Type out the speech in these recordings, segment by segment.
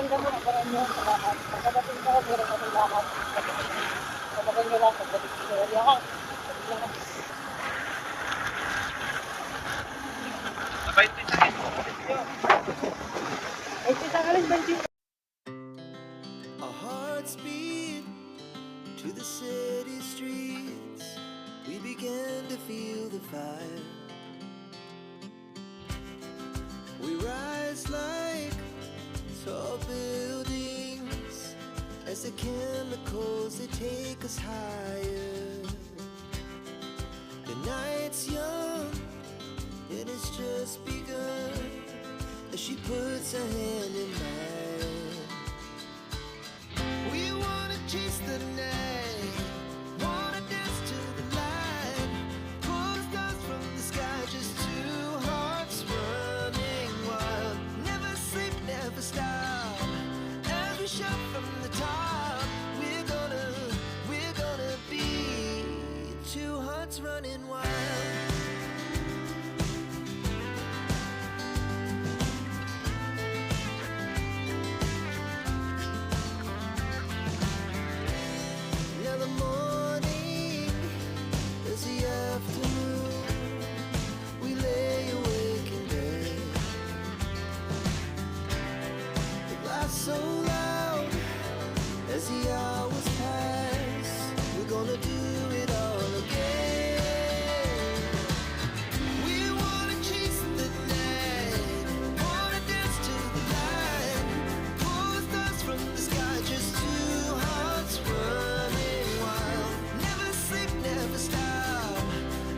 pakiramdam mo, parang yun sa lahat. Pagkadating ko, meron ka ng lahat. Pagkadating nyo lang, pagdating ko sa lahat. Sabay din sa inyo. Ay, sisakalis ba yung Our hearts beat to the city streets. We began to feel the fire. We rise like tall buildings as the chemicals they take us higher. The night's young and it's just begun as she puts her hand in mine. We wanna chase the night, wanna dance to the light, pull the stars from the sky, just two hearts running wild. Never sleep, never stop, as we shout from the top. We're gonna be two hearts running wild. Now the morning is the afternoon. We lay awake in bed. The laughs so loud as the hours pass. We're gonna do it all again. We wanna chase the night, wanna dance to the light, pull the stars from the sky, just two hearts running wild. Never sleep, never stop,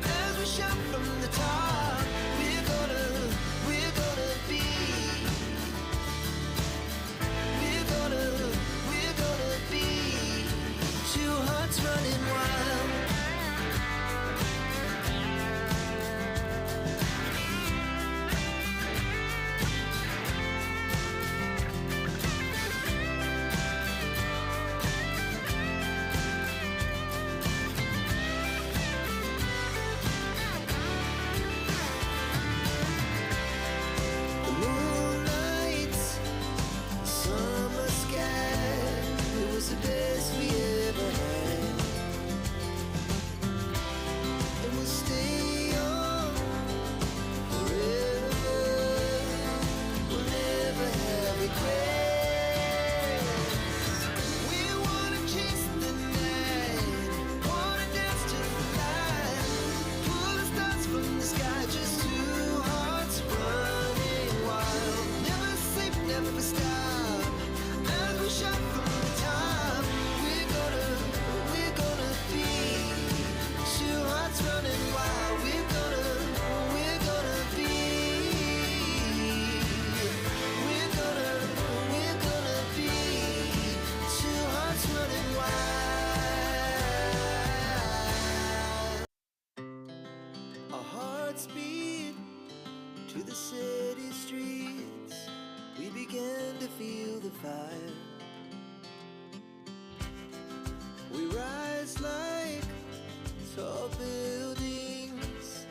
as we shout from the top. We're gonna be, we're gonna be two hearts running wild. The moonlight, summer sky, it was the best we ever had. And we'll stay on forever. We'll never have regrets. We wanna chase the night, wanna dance to the light, pull the stars from the sky, just two hearts running wild. Never sleep, never stop, as we shout from the top. We're gonna be two hearts running wild. We're gonna be, we're gonna be two hearts running wild. Our hearts beat to the city streets. We began to feel the fire. We rise like tall buildings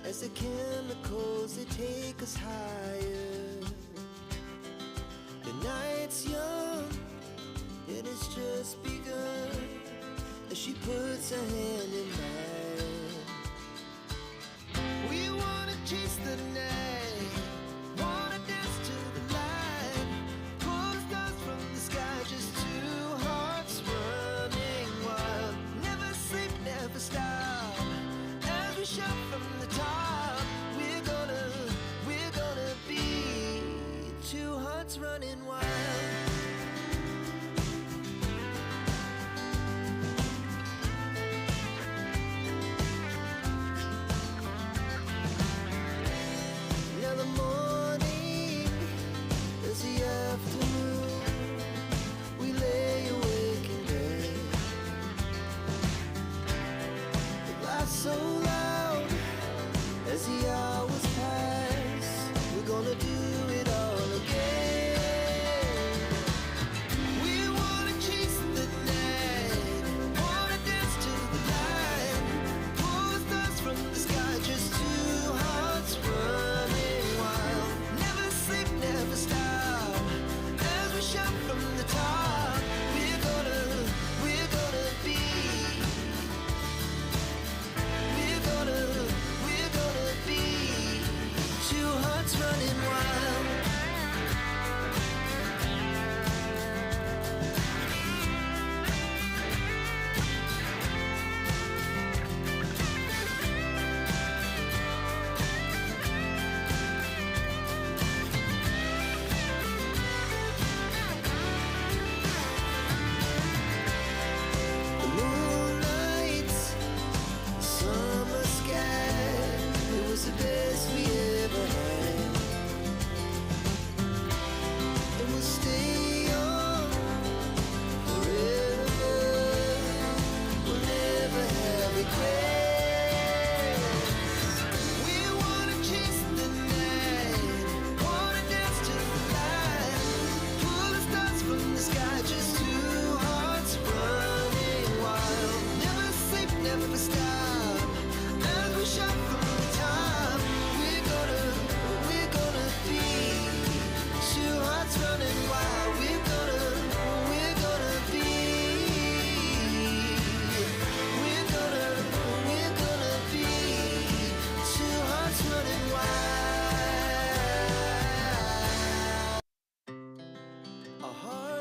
as the chemicals they take us higher. The night's young and it's just begun as she puts her hand in mine. We wanna chase the night, wanna dance to the light, pull the stars from the sky, just two hearts running wild. Never sleep, never stop, as we shout from the top. We're gonna be two hearts running wild.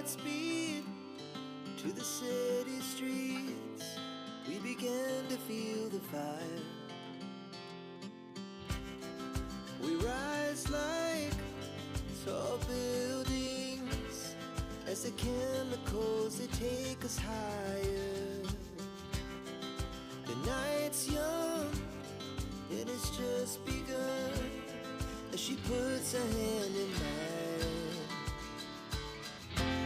Godspeed to the city streets. We began to feel the fire. We rise like tall buildings as the chemicals they take us higher. The night's young and it's just begun as she puts her hand in mine.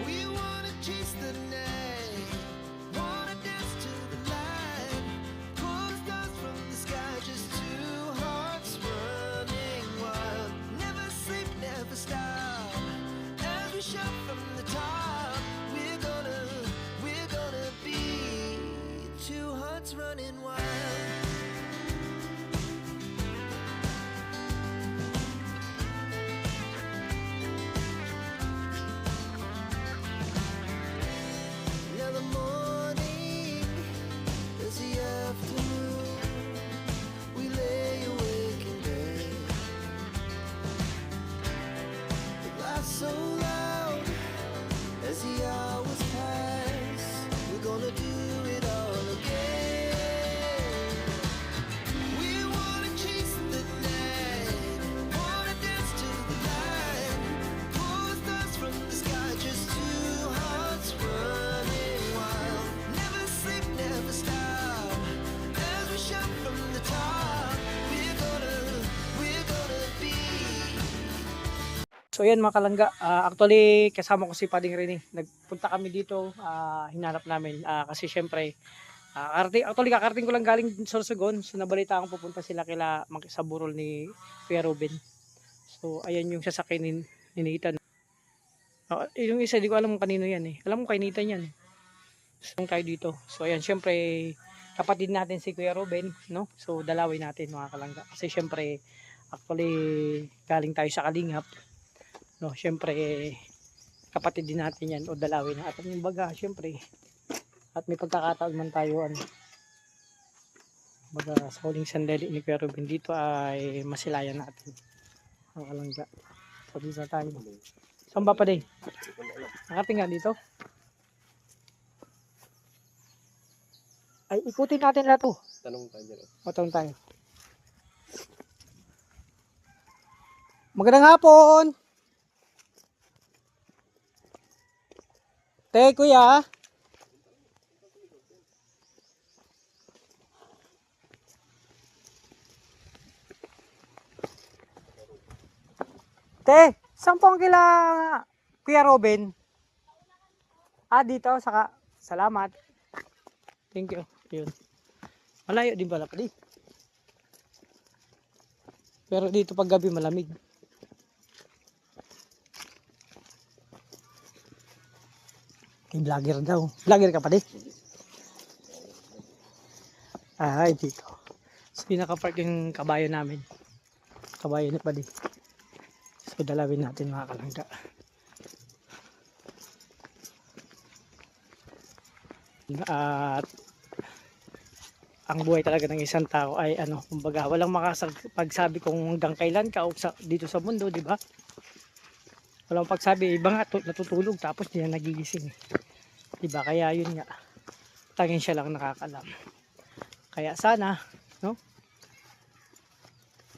We wanna chase the night, wanna dance to the light, pull the stars from the sky, just two hearts running wild. Never sleep, never stop, as we shout from the top. We're gonna be two hearts running wild. Now the morning is the afternoon. We lay awake in bed. The laughs so loud as the hours pass. We're gonna do it all again. We wanna chase the night, wanna dance to the light, pull the stars from the sky, just two hearts running wild. Never sleep, never stop, as we shout from the top. We're gonna be. So yan mga kalangga, actually kasama ko si Pading Rene. Nagpunta kami dito, hinanap namin kasi syempre kakarating ko lang galing Sorsogon. So nabalita ko pupunta sila sa burol ni Kuya Ruben. So ayan yung sasakyan ni Nathan. Yung isa di ko alam kanino yan eh. Alam mo kay Nathan yan. So tayo dito. So ayan syempre kapatid natin si Kuya Ruben, no? So dalawin natin mga kalangga. Kasi syempre actually galing tayo sa Kalingap. No, syempre kapatid din natin yan o dalawin natin yung baga syempre at may pagkakataon man tayo baga sa huling sandali ni Kuya Ruben dito ay masilayan natin ang kalangga. So dito na tayo. Saan ba pa din? Nakating nga dito ay ikutin natin lahat to. Tanong tayo dyan. Matang tayo. Magandang hapon. Te, kuya. Te, saan po ang kila Kuya Robin? Dito, saka, salamat. Thank you. Yun. Malayo din pala pala. Pero dito pag gabi malamig. Vlogger daw. Vlogger ka pa di? Ay, dito. So, pinaka-park yung kabayo namin. Kabayo ni Padi. So, dalawin natin mga kalangga. At ang buhay talaga ng isang tao ay kumbaga, walang makapagsabi kung hanggang kailan ka dito sa mundo, di ba? Walang pagsabi, iba nga natutulog tapos di na nagigising. Diba? Kaya yun nga. Tanging siya lang nakakalam. Kaya sana, no?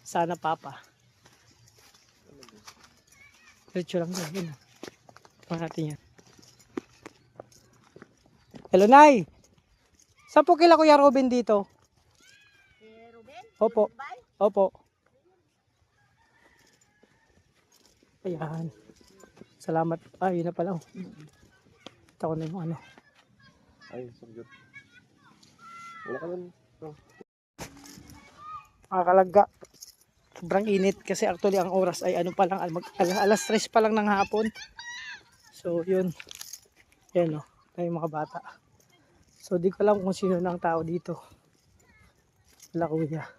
Sana Papa. Diretso lang din. Yun. Ito natin yan. Hello, Nay! Saan po kila Kuya Ruben dito? Ruben? Opo. Bye. Opo. Ayan. Salamat. Yun na pala. Ito ko na yung Ay, sagot. Wala ka lang. Kalagga. Sobrang init kasi actually ang oras ay pa lang, alas 3 pa lang ng hapon. So yun. Yan tayo mga bata. So di ko alam kung sino ng tao dito. Wala kuya.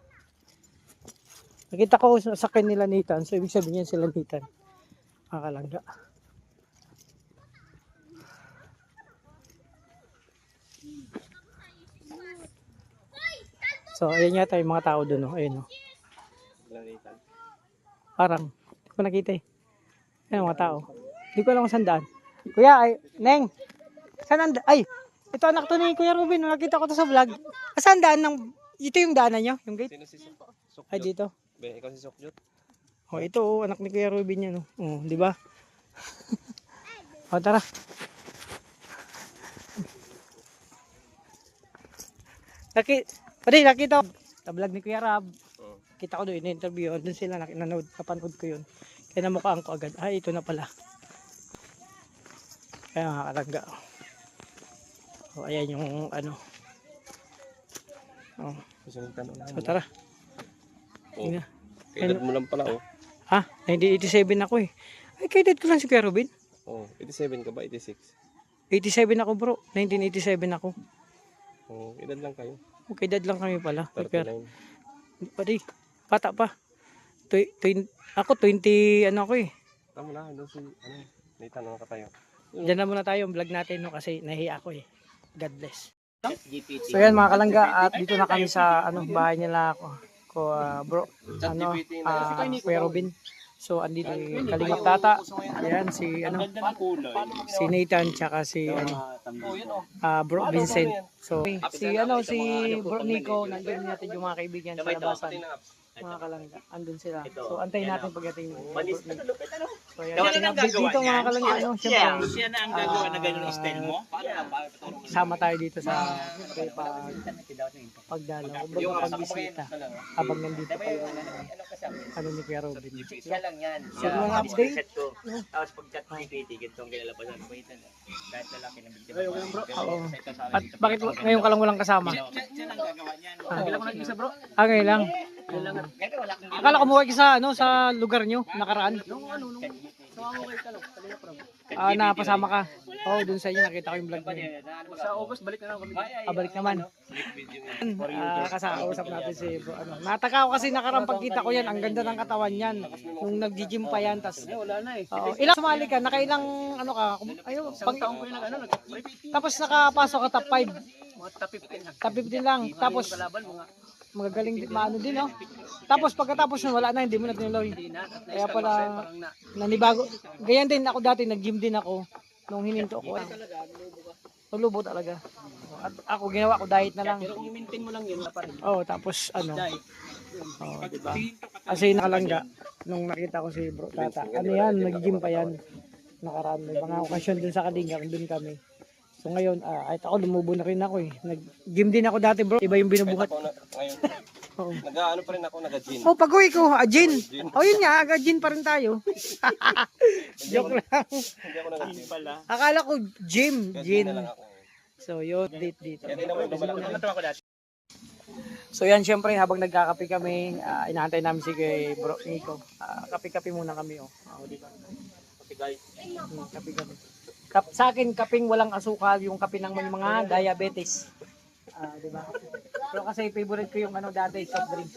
Nakita ko sa kanila Nathan. So ibig sabihin yan sila Nathan. Kalagga. So ayan yata yung mga tao doon. Ayun Parang, hindi ko nakita eh. Ayan mga tao. Hindi ko alam kung saan daan. Hindi ko Kuya, ay, Neng. Saan ay, ito anak to ni Kuya Ruben. Nakita ko to sa vlog. Saan daan ng, ito yung daanan nyo? Yung gate? Sino si Sukjot? Ay, dito. Be, ikaw si Sukjot? Oh, ito, oh, anak ni Kuya Ruben yan. Oh, di ba? O, tara. Nakita ko. Sa vlog ni Kuya Rab. Oo. Kita ko doon, in-interview. Doon sila, napanood ko yun. Kaya namukhaan ko agad. Ay, ito na pala. Kaya makakalangga. O, ayan yung ano. O, Gusto nang tanong so tara. Oh. Tingnan. Kaedad mo lang pala, oh. Ha? 1987 ako eh. Ay, kaedad ko lang si Kuya Ruben. Oh, 87 ka ba? 86? 87 ako bro. 1987 ako. Oh, edad lang kayo. Okay, dad lang kami pala. 39. Pati, bata pa. Ako 20, ano ako eh. Tama na, doon si, Nathan, ano ka tayo? Diyan na muna tayo, yung vlog natin no, kasi nahiya ako eh. God bless. So yan mga kalangga, at dito na kami sa bahay nila ko bro, Kuya Robin. So andito yung Kalingap Tata. Ayan si si Nathan tsaka si Bro Vincent. So si Bro Nico, nandiyan natin yung mga kaibigan sa labasan. Mga kalangga, andun sila. So antayin natin pagdating ng Bro Nico. So yan, dito mga kalangga, syempre Siya na ang gagawa na ganun ang style mo? sama tayo dito sa pagdalaw. Kumbaga pagbisita habang nandito pa yung ni Kuya Robin. Siya lang yan. So mga update. Tapos pag chat GPT, ganitong kinalabasan mo ito. Kahit lalaki ng bigyan. Oo. At bakit ngayon ka lang walang kasama? Siya na ang gagawa niyan. Kailan ko nag-isa bro? Ngayon lang. Akala ko umuwi sa sa lugar nyo, nakaraan. Napasama ka. Oo, dun sa inyo nakita ko yung vlog niyo. Sa August, balik na lang kami. Balik naman. Kasausap natin si bro. Nataka ko kasi nakaraan pagkita ko yan, ang ganda ng katawan yan. Nung nag-gym pa yan, tas Wala na eh. ilang sumali ka, nakailang ka, Taong ko yung tapos nakapasok ka top 5. mga top 15 lang. Top 15 lang. Tapos Kalaban, mga magagaling din, maano din, no? Tapos pagkatapos nun, wala na, hindi mo na tinuloy. Kaya pala, nanibago. Ganyan din ako dati, nag-gym din ako. Nung hininto ko, tulubo talaga. At ako, ginawa ko, diet na lang. pero kung i-maintain mo lang yun, pa rin. Oh, tapos diba? Kasi nakalangga, nung nakita ko si Bro Tata, nag-gym pa yan. Nakaraan, may mga okasyon dun sa Kalinga, dun kami. So ngayon, kahit ako, lumubo na rin ako eh. Nag-gym din ako dati bro, iba yung binubuhat. Ngayon, Oo. nag-ano pa rin ako, nag-gym. Oh, pag-uwi ko, gin. Oh, yun nga, gin pa rin tayo. Joke lang. Hindi ako nag-gym. Akala ko gym, Kaya gin. na lang ako. So, yun, date dito. Kaya din ako yung lumalaki. Natuwa ko dati. So, yan, syempre, habang nagkakape kami, inaantay namin si Bro Nico. Kape-kape muna kami, oh. Di ba? Kape kami. Sa akin, kaping walang asukal, yung kape ng may mga diabetes. Di ba? Pero kasi favorite ko yung dati, soft drink.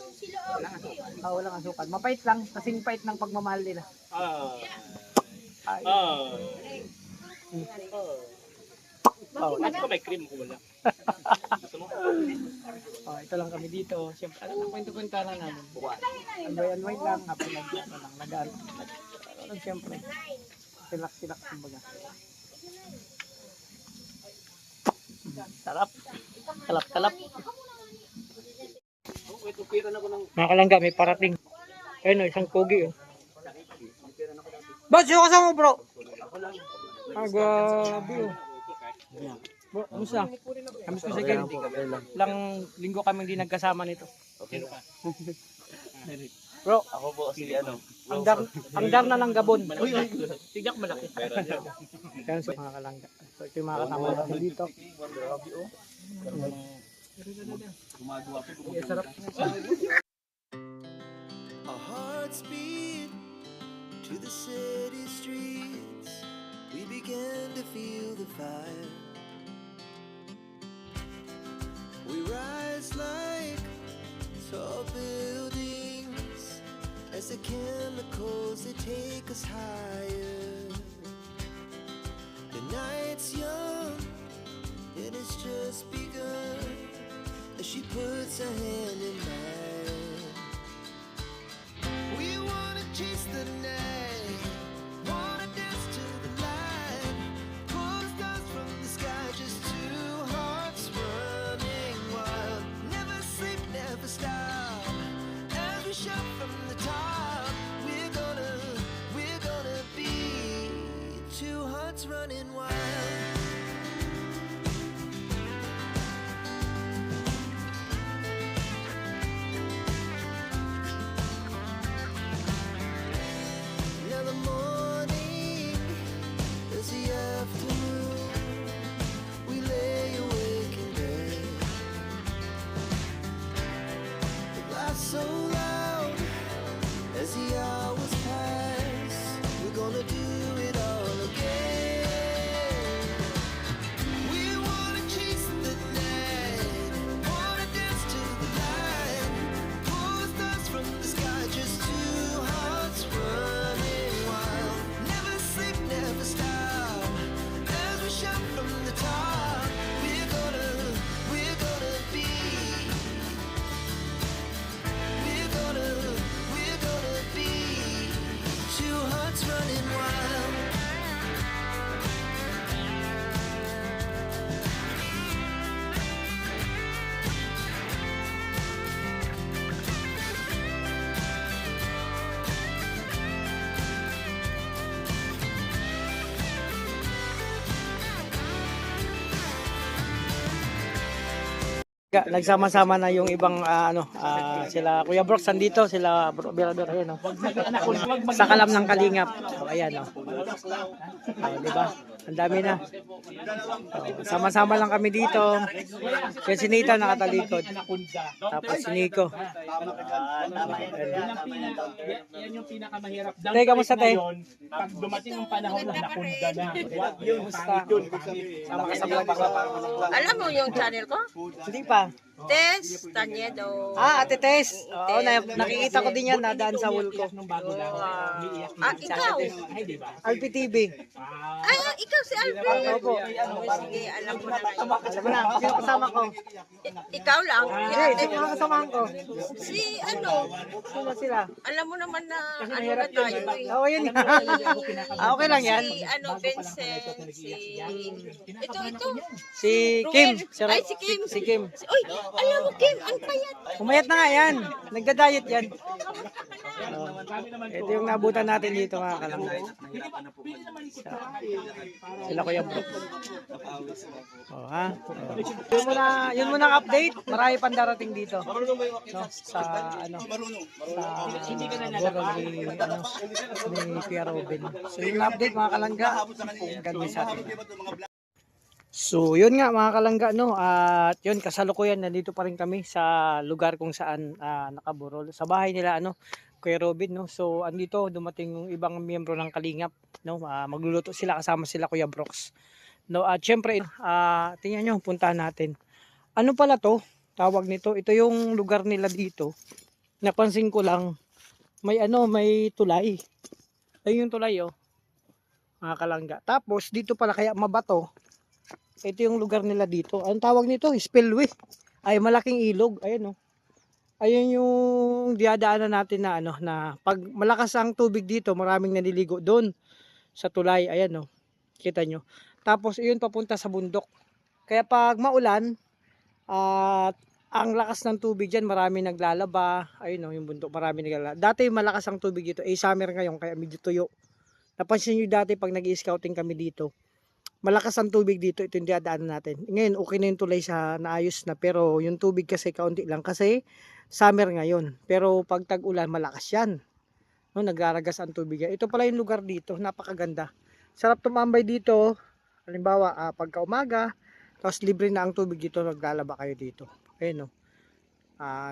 Walang asukal. Mapait lang, kasing pait ng pagmamahal nila. At ko may cream ko wala. Ito lang kami dito. Siyempre, kwento-kwento na namin. Unwind lang, happy lang, nagaan. Siyempre, relax, kumbaga. Sarap. Talap. Mga kalangga, may parating. Ayun, isang pogi. Ba't siya kasama bro? Grabe. Bro, kamusta? Kamusta ko sa game? Ilang linggo kami hindi nagkasama nito. Bro, Ako po si ang dar na ng Gabon. Tigak malaki. Kaya sa mga kalangga. So, ito yung mga kasama natin dito. Our hearts beat to the city streets. We began to feel the fire. We rise like tall buildings as the chemicals they take us higher. The night's young and it's just begun as she puts her hand in mine. We wanna chase the night, wanna dance to the light, Nagsama-sama na yung ibang sila Kuya Brooks andito, sila Bro Berador ayan, no? Sa kalam ng Kalingap. Oh, ayan, no? Oh, di ba? Ang dami na. Oh, sama-sama lang kami dito. Kaya si Nita nakatalikod. Tapos si Nico. Yan yung pinakamahirap. Tay, kamusta, Tay? Pag dumating ang panahon na nakunda na. Kamusta? Sama ka sa vlog ko. Alam mo yung channel ko? Hindi pa. Tess Tanyedo. Ate Tess. Oo, nakikita ko din yan nadaan sa wall ko. Nung bago lang. Ikaw? Ay, di ba? Alpi TV. Ikaw si Alfred. Opo. Sige, alam ko na ngayon. Alam mo na, sino kasama ko? Ikaw lang. Hindi, sino mga kasamahan ko? Si ano, Sino sila? alam mo naman na ano na tayo eh. Oo, yun. Okay lang yan. Si ano, Vincent, ito. Si Kim. Ay, si Kim. Si Kim. Uy, alam mo Kim, ang payat. Umayat na nga yan. Nagda-diet yan. Ito yung nabutan natin dito mga kalangga. Sila Kuya Bro. Oh, ha? Oh. Yun muna ang update. Marami pang darating dito. No, sa Borol ni Kuya Robin. So yung update mga kalangga, ganda sa atin. So, yun nga mga kalangga, no? At yun, kasalukuyan, nandito pa rin kami sa lugar kung saan nakaburol. Sa bahay nila, Kuya Robin, no? So, andito, dumating yung ibang miyembro ng Kalingap, no? Magluluto sila, kasama sila Kuya Brooks. No? At syempre, tingnan nyo, puntahan natin. Ano pala to? Tawag nito. Ito yung lugar nila dito. Napansin ko lang, may tulay. Ayun yung tulay, oh. Mga kalangga. Tapos, dito pala kaya mabato. Ito yung lugar nila dito. Ang tawag nito, spillway. Ay, malaking ilog. Ayan, oh. Ayun yung diadaanan natin na na pag malakas ang tubig dito, maraming naliligo doon sa tulay. Ayan, oh. Kita nyo. Tapos, iyon papunta sa bundok. Kaya pag maulan, at ang lakas ng tubig dyan, marami naglalaba. Ayun, oh, yung bundok, marami naglalaba. Dati malakas ang tubig dito. Summer ngayon, kaya medyo tuyo. Napansin nyo dati pag nag-i-scouting kami dito, malakas ang tubig dito, ito yung diadaanan natin. Ngayon, okay na yung tulay sa naayos na, pero yung tubig kasi kaunti lang kasi summer ngayon. Pero pag tag-ulan, malakas yan. No, nagraragas ang tubig yan. Ito pala yung lugar dito, napakaganda. Sarap tumambay dito, halimbawa, pagka umaga, tapos libre na ang tubig dito, naglalaba kayo dito. Ayun, no.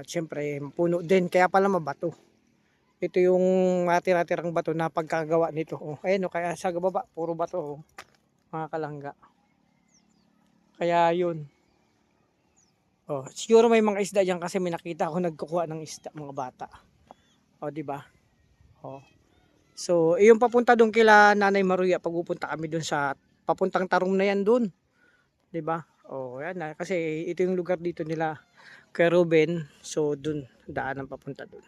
Siyempre, puno din, kaya pala mabato. Ito yung tira-tirang bato na pagkagawa nito. Oh, ayun, no, kaya sa baba, puro bato, oh. Mga kalangga. Kaya yun. Oh, siguro may mga isda diyan kasi may nakita ako nagkukuha ng isda mga bata. Oh, di ba? Oh. So, yung papunta doon kila Nanay Maruya, pagpupunta kami doon sa papuntang Tarum na yan doon. Di ba? Oh, yan na kasi ito yung lugar dito nila kay Ruben. So, doon daan ang papunta doon.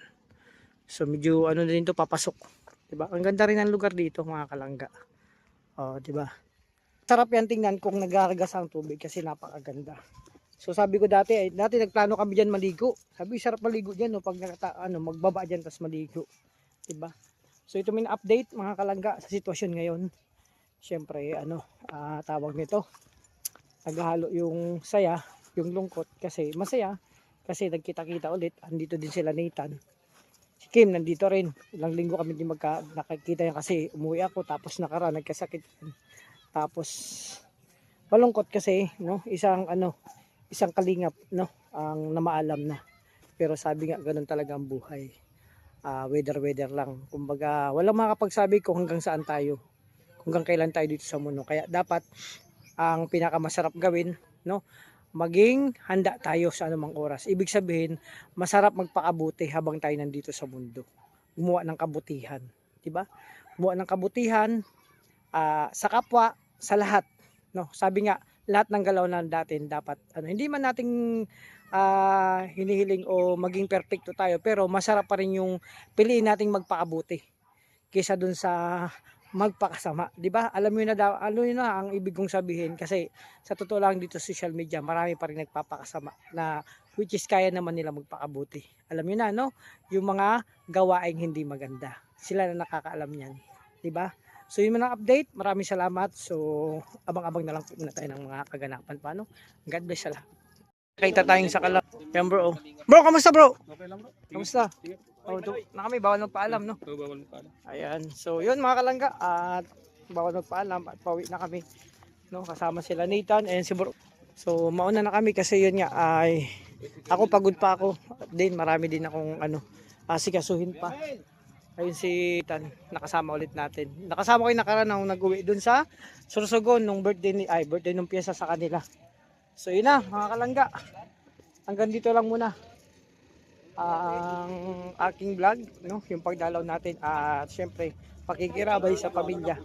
So, medyo na din to papasok. Di ba? Ang ganda rin ang lugar dito, mga kalangga. Oh, di ba? Sarap yan tingnan kung nagargas ang tubig kasi napakaganda. So sabi ko dati nagplano kami diyan maligo. Sabi sarap maligo diyan no pag magbaba diyan tas maligo. 'Di ba? So ito min update mga kalangga sa sitwasyon ngayon. Syempre tawag nito. Naghahalo yung saya, yung lungkot kasi masaya kasi nagkita-kita ulit. Andito din sila Nathan. Si Kim nandito rin. Ilang linggo kami din nakakita yan kasi umuwi ako tapos nagkasakit. Tapos malungkot kasi isang kalingap ang namaalam na. Pero sabi nga ganun talaga ang buhay. Weather lang. Kumbaga walang makakapagsabi kung hanggang saan tayo. Kung hanggang kailan tayo dito sa mundo. Kaya dapat ang pinakamasarap gawin, maging handa tayo sa anumang oras. Ibig sabihin, masarap magpakabuti habang tayo nandito sa mundo. Gumawa ng kabutihan, 'di ba? Gumawa ng kabutihan sa kapwa, sa lahat, sabi nga lahat ng galaw na natin dapat hindi man nating hinihiling o maging perfecto tayo pero masarap pa rin yung piliin nating magpakabuti kaysa dun sa magpakasama, di ba? Alam niyo na ang ibig kong sabihin kasi sa totoo lang dito sa social media marami pa rin nagpapakasama na which is kaya naman nila magpakabuti. Alam niyo na yung mga gawaing hindi maganda, sila na nakakaalam niyan, di ba? So yun man ang update. Maraming salamat. So abang-abang na lang po muna tayo ng mga kaganapan. God bless sa lahat. Kita tayong sa kalap. Yan bro. Bro, kamusta bro? Kamusta? Oh, na kami, bawal magpaalam, no? Ayan. So, yun mga kalangga. At bawal magpaalam at pauwi na kami. No, kasama sila Nathan and si bro. So, mauna na kami kasi yun nga ay ako pagod pa ako. At din marami din akong asikasuhin pa. Ayun si Tan, nakasama ulit natin. Nakasama ko yung nakaraan nung nag-uwi dun sa Sorsogon nung birthday nung piyesa sa kanila. So yun na mga kalangga. Hanggang dito lang muna ang aking vlog, no? Yung pagdalaw natin at syempre pakikirabay sa pamilya,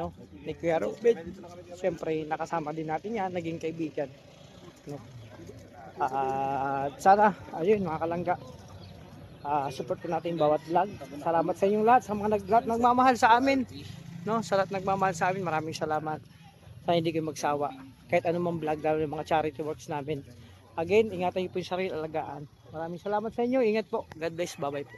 no? Ni Kuya Ruben. Syempre nakasama din natin yan, naging kaibigan, no? At sana ayun mga kalangga, support po natin bawat vlog. Salamat sa inyong lahat, sa mga nagmamahal sa amin, no? Sa lahat nagmamahal sa amin, maraming salamat. Sana hindi kayo magsawa kahit anumang vlog, lalo yung mga charity works namin. Again, ingatan niyo po yung sarili, alagaan. Maraming salamat sa inyo, ingat po, God bless, bye bye po.